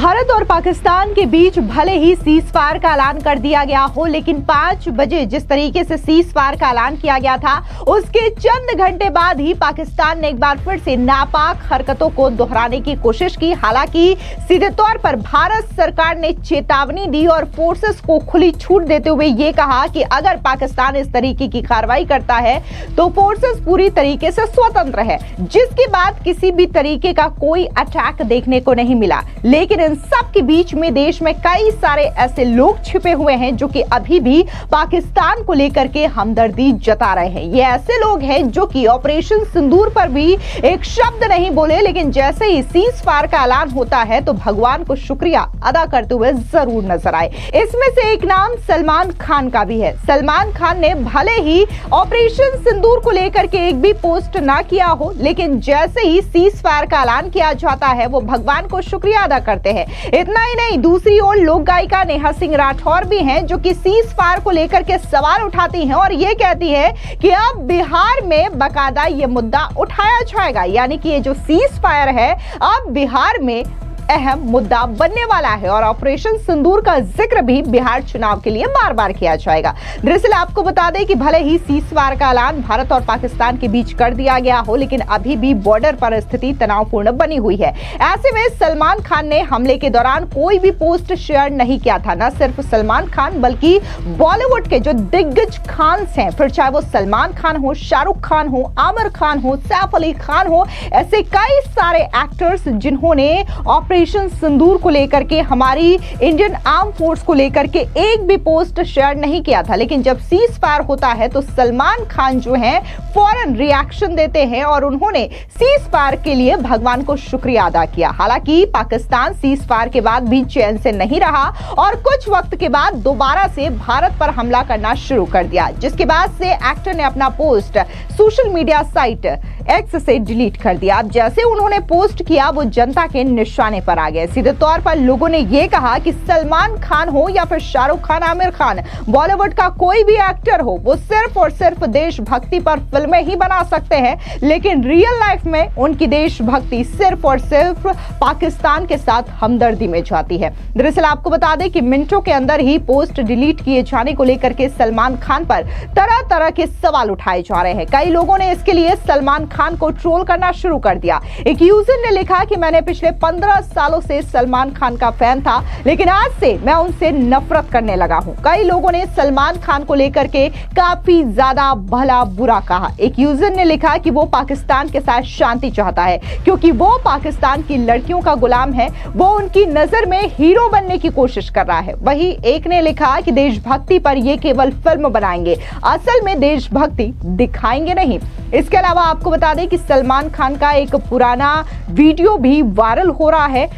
भारत और पाकिस्तान के बीच भले ही सीज फायर का ऐलान कर दिया गया हो, लेकिन 5 बजे जिस तरीके से सीज फायर का ऐलान किया गया था, उसके चंद घंटे बाद ही पाकिस्तान ने एक बार फिर से नापाक हरकतों को दोहराने की कोशिश की। हालांकि सीधे तौर पर भारत सरकार ने चेतावनी दी और फोर्सेस को खुली छूट देते हुए ये कहा कि अगर पाकिस्तान इस तरीके की कार्रवाई करता है तो फोर्सेस पूरी तरीके से स्वतंत्र है, जिसके बाद किसी भी तरीके का कोई अटैक देखने को नहीं मिला। लेकिन इन सब के बीच में देश में कई सारे ऐसे लोग छिपे हुए हैं जो कि अभी भी पाकिस्तान को लेकर के हमदर्दी जता रहे हैं। ये ऐसे लोग हैं जो कि ऑपरेशन सिंदूर पर भी एक शब्द नहीं बोले, लेकिन जैसे ही सीज फायर का ऐलान होता है तो भगवान को शुक्रिया अदा करते हुए जरूर नजर आए। इसमें से एक नाम सलमान खान का भी है। सलमान खान ने भले ही ऑपरेशन सिंदूर को लेकर के एक भी पोस्ट ना किया हो, लेकिन जैसे ही सीज फायर का ऐलान किया जाता है वो भगवान को शुक्रिया अदा करते हैं। इतना ही नहीं, दूसरी ओर लोक गायिका नेहा सिंह राठौर भी हैं जो कि सीज फायर को लेकर के सवाल उठाती हैं और ये कहती है कि अब बिहार में बाकायदा ये मुद्दा उठाया जाएगा, यानी कि ये जो सीज फायर है अब बिहार में अहम मुद्दा बनने वाला है और ऑपरेशन सिंदूर का जिक्र भी बिहार चुनाव के लिए बार बार किया जाएगा। दरअसल आपको बता दें कि भले ही सीज फायर का ऐलान भारत और पाकिस्तान के बीच कर दिया गया हो, लेकिन अभी भी बॉर्डर पर स्थिति तनावपूर्ण बनी हुई है। ऐसे में सलमान खान ने हमले के दौरान कोई भी पोस्ट शेयर नहीं किया था। न सिर्फ सलमान खान बल्कि बॉलीवुड के जो दिग्गज खान हैं, फिर चाहे वो सलमान खान हो, शाहरुख खान हो, आमिर खान हो, सैफ अली खान हो, ऐसे कई सारे एक्टर्स जिन्होंने ऑपरेशन सिंदूर को लेकर के, हमारी इंडियन आर्म फोर्स को लेकर के एक भी पोस्ट शेयर नहीं किया था। लेकिन जब सीज फायर होता है तो सलमान खान जो हैं फौरन रिएक्शन देते हैं और उन्होंने सीज फायर के लिए भगवान को शुक्रिया अदा किया। हालांकि पाकिस्तान सीज फायर के बाद भी चैन से नहीं रहा और कुछ वक्त के बाद दोबारा से भारत पर हमला करना शुरू कर दिया, जिसके बाद से एक्टर ने अपना post social media site x से डिलीट कर दिया। अब जैसे उन्होंने पोस्ट किया वो जनता के निशाने पर आ गए। सीधे तौर पर लोगों ने यह कहा कि सलमान खान हो या फिर शाहरुख खान, आमिर खान, बॉलीवुड का कोई भी एक्टर हो, वो सिर्फ और सिर्फ देशभक्ति पर फिल्में ही बना सकते हैं, लेकिन रियल लाइफ में उनकी देशभक्ति सिर्फ और सिर्फ पाकिस्तान के साथ हमदर्दी में जाती है। दरअसल आपको बता दें कि मिनटों के अंदर ही पोस्ट डिलीट किए जाने को लेकर के सलमान खान पर तरह तरह के सवाल उठाए जा रहे हैं। कई लोगों ने इसके लिए सलमान खान को ट्रोल करना शुरू कर दिया। एक यूजर ने लिखा कि मैंने पिछले 15 सालों से सलमान खान का फैन था, लेकिन आज से मैं उनसे नफरत करने लगा हूं। कई लोगों ने सलमान खान को लेकर के काफी ज्यादा भला बुरा कहा। एक यूजर ने लिखा कि वो पाकिस्तान के साथ शांति चाहता है क्योंकि वो पाकिस्तान की लड़कियों का गुलाम है, वो उनकी नजर में हीरो बनने की कोशिश कर रहा है। वहीं एक ने लिखा कि देशभक्ति पर ये केवल फिल्म बनाएंगे, असल में देशभक्ति दिखाएंगे नहीं। इसके अलावा आपको बता दें कि सलमान खान का एक पुराना वीडियो भी वायरल हो रहा है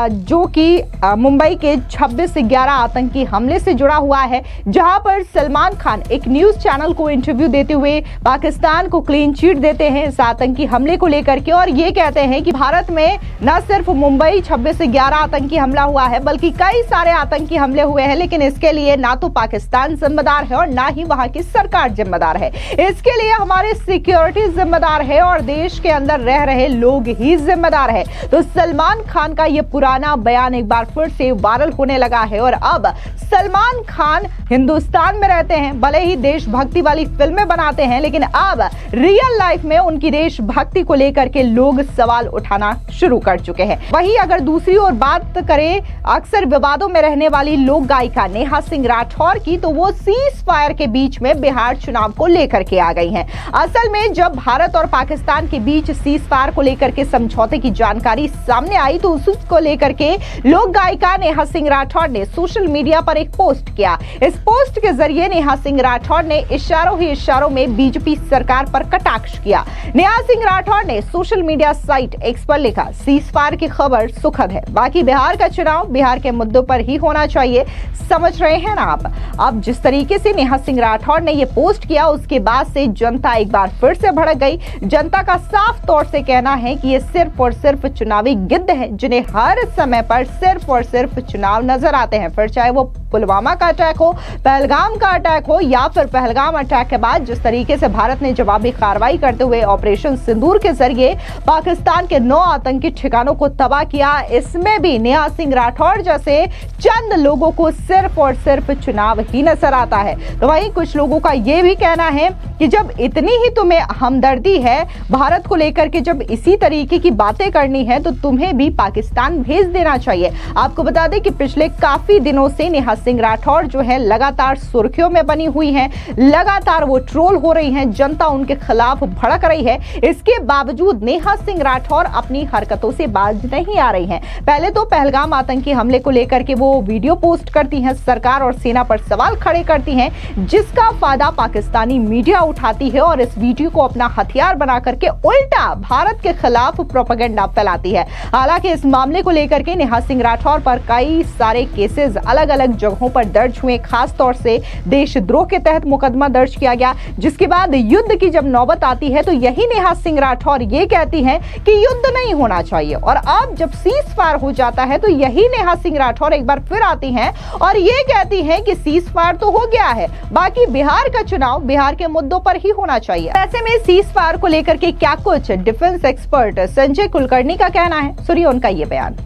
जो कि मुंबई के 26/11 आतंकी हमले से जुड़ा हुआ है, जहां पर सलमान खान एक न्यूज चैनल को इंटरव्यू देते हुए पाकिस्तान को क्लीन चिट देते हैं इस आतंकी हमले को लेकर के और ये कहते हैं कि भारत में न सिर्फ मुंबई 26/11 आतंकी हमला हुआ है बल्कि कई सारे आतंकी हमले हुए हैं, लेकिन इसके लिए ना तो पाकिस्तान जिम्मेदार है और ना ही वहां की सरकार जिम्मेदार है। इसके लिए हमारे सिक्योरिटी जिम्मेदार है और देश के अंदर रह रहे लोग ही जिम्मेदार है। तो सलमान खान का यह पुराना बयान एक बार फिर से वायरल होने लगा है और अब सलमान खान हिंदुस्तान में रहते हैं, भले ही देशभक्ति वाली फिल्में बनाते हैं, लेकिन अब रियल लाइफ में उनकी देशभक्ति को लेकर के लोग सवाल उठाना शुरू कर चुके हैं। वहीं अगर दूसरी ओर बात करें अक्सर विवादों में रहने वाली लोक गायिका नेहा सिंह राठौर की, तो वो सीज फायर के बीच में बिहार चुनाव को लेकर के आ गई हैं। असल में जब भारत और पाकिस्तान के बीच सीज फायर को लेकर के समझौते की जानकारी सामने आई तो उसको लेकर के लोक गायिका नेहा सिंह राठौर ने सोशल मीडिया पर एक पोस्ट किया। इस पोस्ट के जरिए नेहा सिंह राठौर ने इशारों ही इशारों में बीजेपी सरकार पर कटाक्ष किया। नेहा सिंह राठौर ने सोशल मीडिया साइट एक्स पर लिखा, सीज फायर की खबर सुखद है, बाकी बिहार का चुनाव बिहार के मुद्दों पर ही होना चाहिए, समझ रहे हैं ना आप। अब जिस तरीके से नेहा सिंह राठौर ने यह पोस्ट किया उसके बाद से जनता एक बार फिर से भड़क गई। जनता का साफ तौर से कहना है कि ये सिर्फ और सिर्फ चुनावी गिद्ध है, जिन्हें हर समय पर सिर्फ और सिर्फ चुनाव नजर आते हैं। फिर चाहे वो पुलवामा का अटैक हो, पहलगाम का अटैक हो, या फिर पहलगाम अटैक के बाद जिस तरीके से भारत ने जवाबी कार्रवाई करते हुए ऑपरेशन सिंदूर के जरिए पाकिस्तान के 9 आतंकी ठिकानों को तबाह किया, इसमें भी नेहा सिंह राठौड़ जैसे चंद लोगों को सिर्फ और सिर्फ चुनाव ही नजर आता है। तो वहीं कुछ लोगों का यह भी कहना है कि जब इतनी ही तुम्हें हमदर्दी है भारत को लेकर के, जब इसी तरीके की बातें करनी है, तो तुम्हें भी पाकिस्तान भेज देना चाहिए। आपको बता दें कि पिछले काफी दिनों से नेहा सिंह राठौड़ जो है लगातार सुर्खियों में बनी हुई हैं, लगातार वो ट्रोल हो रही हैं, जनता उनके खिलाफ भड़क रही है। इसके बावजूद नेहा सिंह राठौड़ अपनी हरकतों से बाज नहीं आ रही हैं। पहले तो पहलगाम आतंकी हमले को लेकर के वो वीडियो पोस्ट करती हैं, सरकार और सेना पर सवाल खड़े करती हैं, जिसका फायदा पाकिस्तानी मीडिया उठाती है और इस वीडियो को अपना हथियार बना करके उल्टा भारत के खिलाफ प्रोपेगेंडा फैलाती है। हालांकि इस मामले को लेकर के नेहा सिंह राठौड़ पर कई सारे केसेस अलग अलग जगहों पर दर्ज हुए, खास तौर से देशद्रोह के तहत मुकदमा दर्ज किया गया, जिसके बाद युद्ध की जब नौबत आती है तो यही नेहा सिंह राठौड़ ये कहती हैं कि युद्ध नहीं होना चाहिए। और अब जब सीज फायर हो जाता है तो यही नेहा सिंह राठौड़ एक बार फिर आती हैं और ये कहती हैं कि सीज फायर तो हो गया है, बाकी बिहार का चुनाव बिहार के मुद्दों पर ही होना चाहिए। ऐसे में सीज फायर को लेकर के क्या कुछ डिफेंस एक्सपर्ट संजय कुलकर्णी का कहना है, सुनिए उनका ये बयान।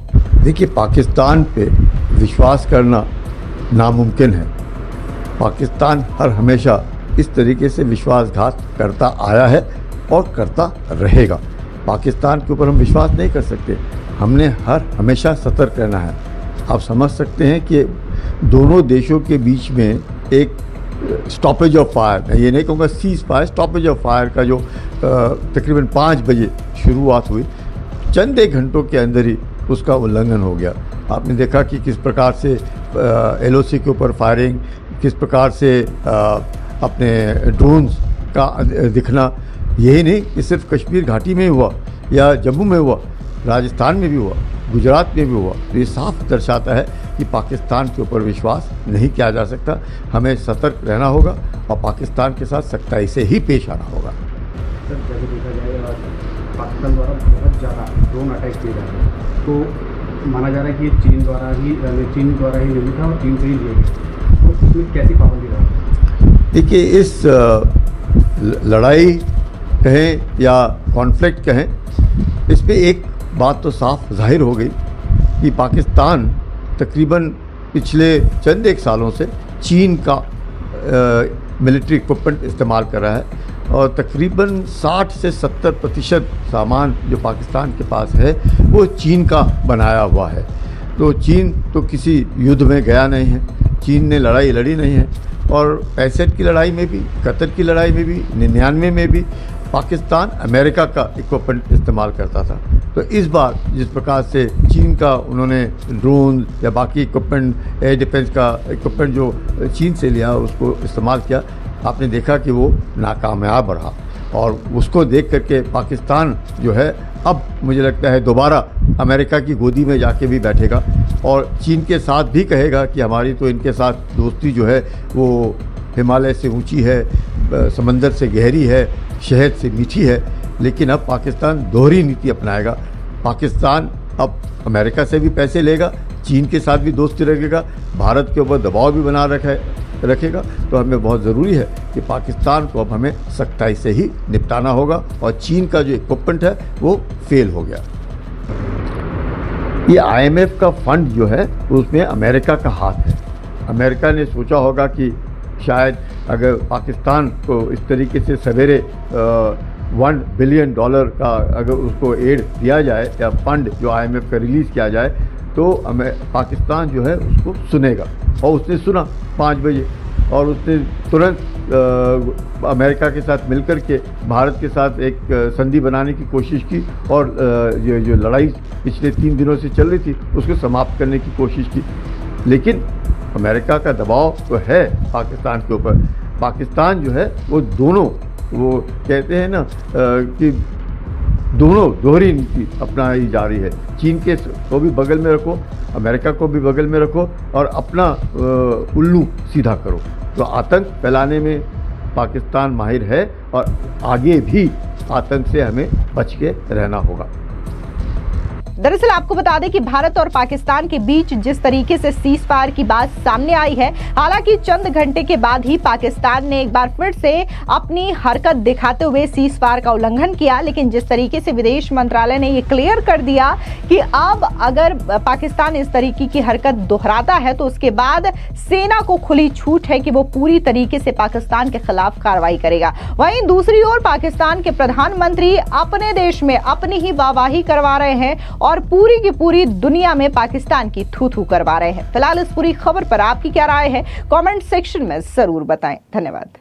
देखिए, पाकिस्तान पे विश्वास करना नामुमकिन है। पाकिस्तान हर हमेशा इस तरीके से विश्वासघात करता आया है और करता रहेगा। पाकिस्तान के ऊपर हम विश्वास नहीं कर सकते, हमने हर हमेशा सतर्क रहना है। आप समझ सकते हैं कि दोनों देशों के बीच में एक स्टॉपेज ऑफ फायर, मैं ये नहीं कहूँगा cease fire, stoppage of fire का जो तकरीबन 5 बजे शुरुआत हुई, चंद एक घंटों के अंदर ही उसका उल्लंघन हो गया। आपने देखा कि किस प्रकार से LOC के ऊपर फायरिंग, किस प्रकार से अपने ड्रोन्स का दिखना, यही नहीं कि सिर्फ कश्मीर घाटी में हुआ या जम्मू में हुआ, राजस्थान में भी हुआ, गुजरात में भी हुआ। तो ये साफ दर्शाता है कि पाकिस्तान के ऊपर विश्वास नहीं किया जा सकता। हमें सतर्क रहना होगा और पाकिस्तान के साथ सख्ताई से ही पेश आना होगा। सर, जैसे देखा जाए पाकिस्तान द्वारा बहुत ज़्यादा ड्रोन अटैक किए जा रहे हैं, तो माना जा रहा है कि चीन द्वारा ही निर्मित था और चीन से ही लिए गए, तो इसमें कैसी पाबंदी रहा? देखिए, इस लड़ाई कहें या कॉन्फ्लिक्ट कहें, इस पे एक बात तो साफ जाहिर हो गई कि पाकिस्तान तकरीबन पिछले चंद एक सालों से चीन का मिलिट्री इक्विपमेंट इस्तेमाल कर रहा है और तकरीबन 60 से 70% सामान जो पाकिस्तान के पास है वो चीन का बनाया हुआ है। तो चीन तो किसी युद्ध में गया नहीं है, चीन ने लड़ाई लड़ी नहीं है और 65 की लड़ाई में भी, 71 की लड़ाई में भी, 99 में भी पाकिस्तान अमेरिका का इक्विपमेंट इस्तेमाल करता था। तो इस बार जिस प्रकार से चीन का उन्होंने ड्रोन या बाकी इक्विपमेंट, एयर डिफेंस का इक्विपमेंट जो चीन से लिया उसको इस्तेमाल किया, आपने देखा कि वो नाकामयाब रहा और उसको देख करके पाकिस्तान जो है अब मुझे लगता है दोबारा अमेरिका की गोदी में जाके भी बैठेगा और चीन के साथ भी कहेगा कि हमारी तो इनके साथ दोस्ती जो है वो हिमालय से ऊंची है, समंदर से गहरी है, शहद से मीठी है। लेकिन अब पाकिस्तान दोहरी नीति अपनाएगा। पाकिस्तान अब अमेरिका से भी पैसे लेगा, चीन के साथ भी दोस्ती रखेगा, भारत के ऊपर दबाव भी बना रखेगा। तो हमें बहुत ज़रूरी है कि पाकिस्तान को अब हमें सख्ताई से ही निपटाना होगा और चीन का जो इक्विपमेंट है वो फेल हो गया। ये IMF का फंड जो है उसमें अमेरिका का हाथ है। अमेरिका ने सोचा होगा कि शायद अगर पाकिस्तान को इस तरीके से सवेरे $1 बिलियन का अगर उसको एड दिया जाए या फंड जो IMF का रिलीज़ किया जाए तो पाकिस्तान जो है उसको सुनेगा। और उसने सुना 5 बजे और उसने तुरंत अमेरिका के साथ मिलकर के भारत के साथ एक संधि बनाने की कोशिश की और ये जो लड़ाई पिछले 3 दिनों से चल रही थी उसको समाप्त करने की कोशिश की। लेकिन अमेरिका का दबाव तो है पाकिस्तान के ऊपर। पाकिस्तान जो है वो दोनों, वो कहते हैं ना कि दोनों दोहरी नीति अपनाई जा रही है। चीन के को भी बगल में रखो, अमेरिका को भी बगल में रखो और अपना उल्लू सीधा करो। तो आतंक फैलाने में पाकिस्तान माहिर है और आगे भी आतंक से हमें बच के रहना होगा। दरअसल आपको बता दें कि भारत और पाकिस्तान के बीच जिस तरीके से सीज फायर की बात सामने आई है, हालांकि चंद घंटे के बाद ही पाकिस्तान ने एक बार फिर से अपनी हरकत दिखाते हुए सीज फायर का उल्लंघन किया। लेकिन जिस तरीके से विदेश मंत्रालय ने ये क्लियर कर दिया कि अब अगर पाकिस्तान इस तरीके की हरकत दोहराता है तो उसके बाद सेना को खुली छूट है कि वो पूरी तरीके से पाकिस्तान के खिलाफ कार्रवाई करेगा। वहीं दूसरी ओर पाकिस्तान के प्रधानमंत्री अपने देश में अपनी ही वाहवाही करवा रहे हैं और पूरी की पूरी दुनिया में पाकिस्तान की थू थू करवा रहे हैं। फिलहाल इस पूरी खबर पर आपकी क्या राय है, कमेंट सेक्शन में जरूर बताएं। धन्यवाद।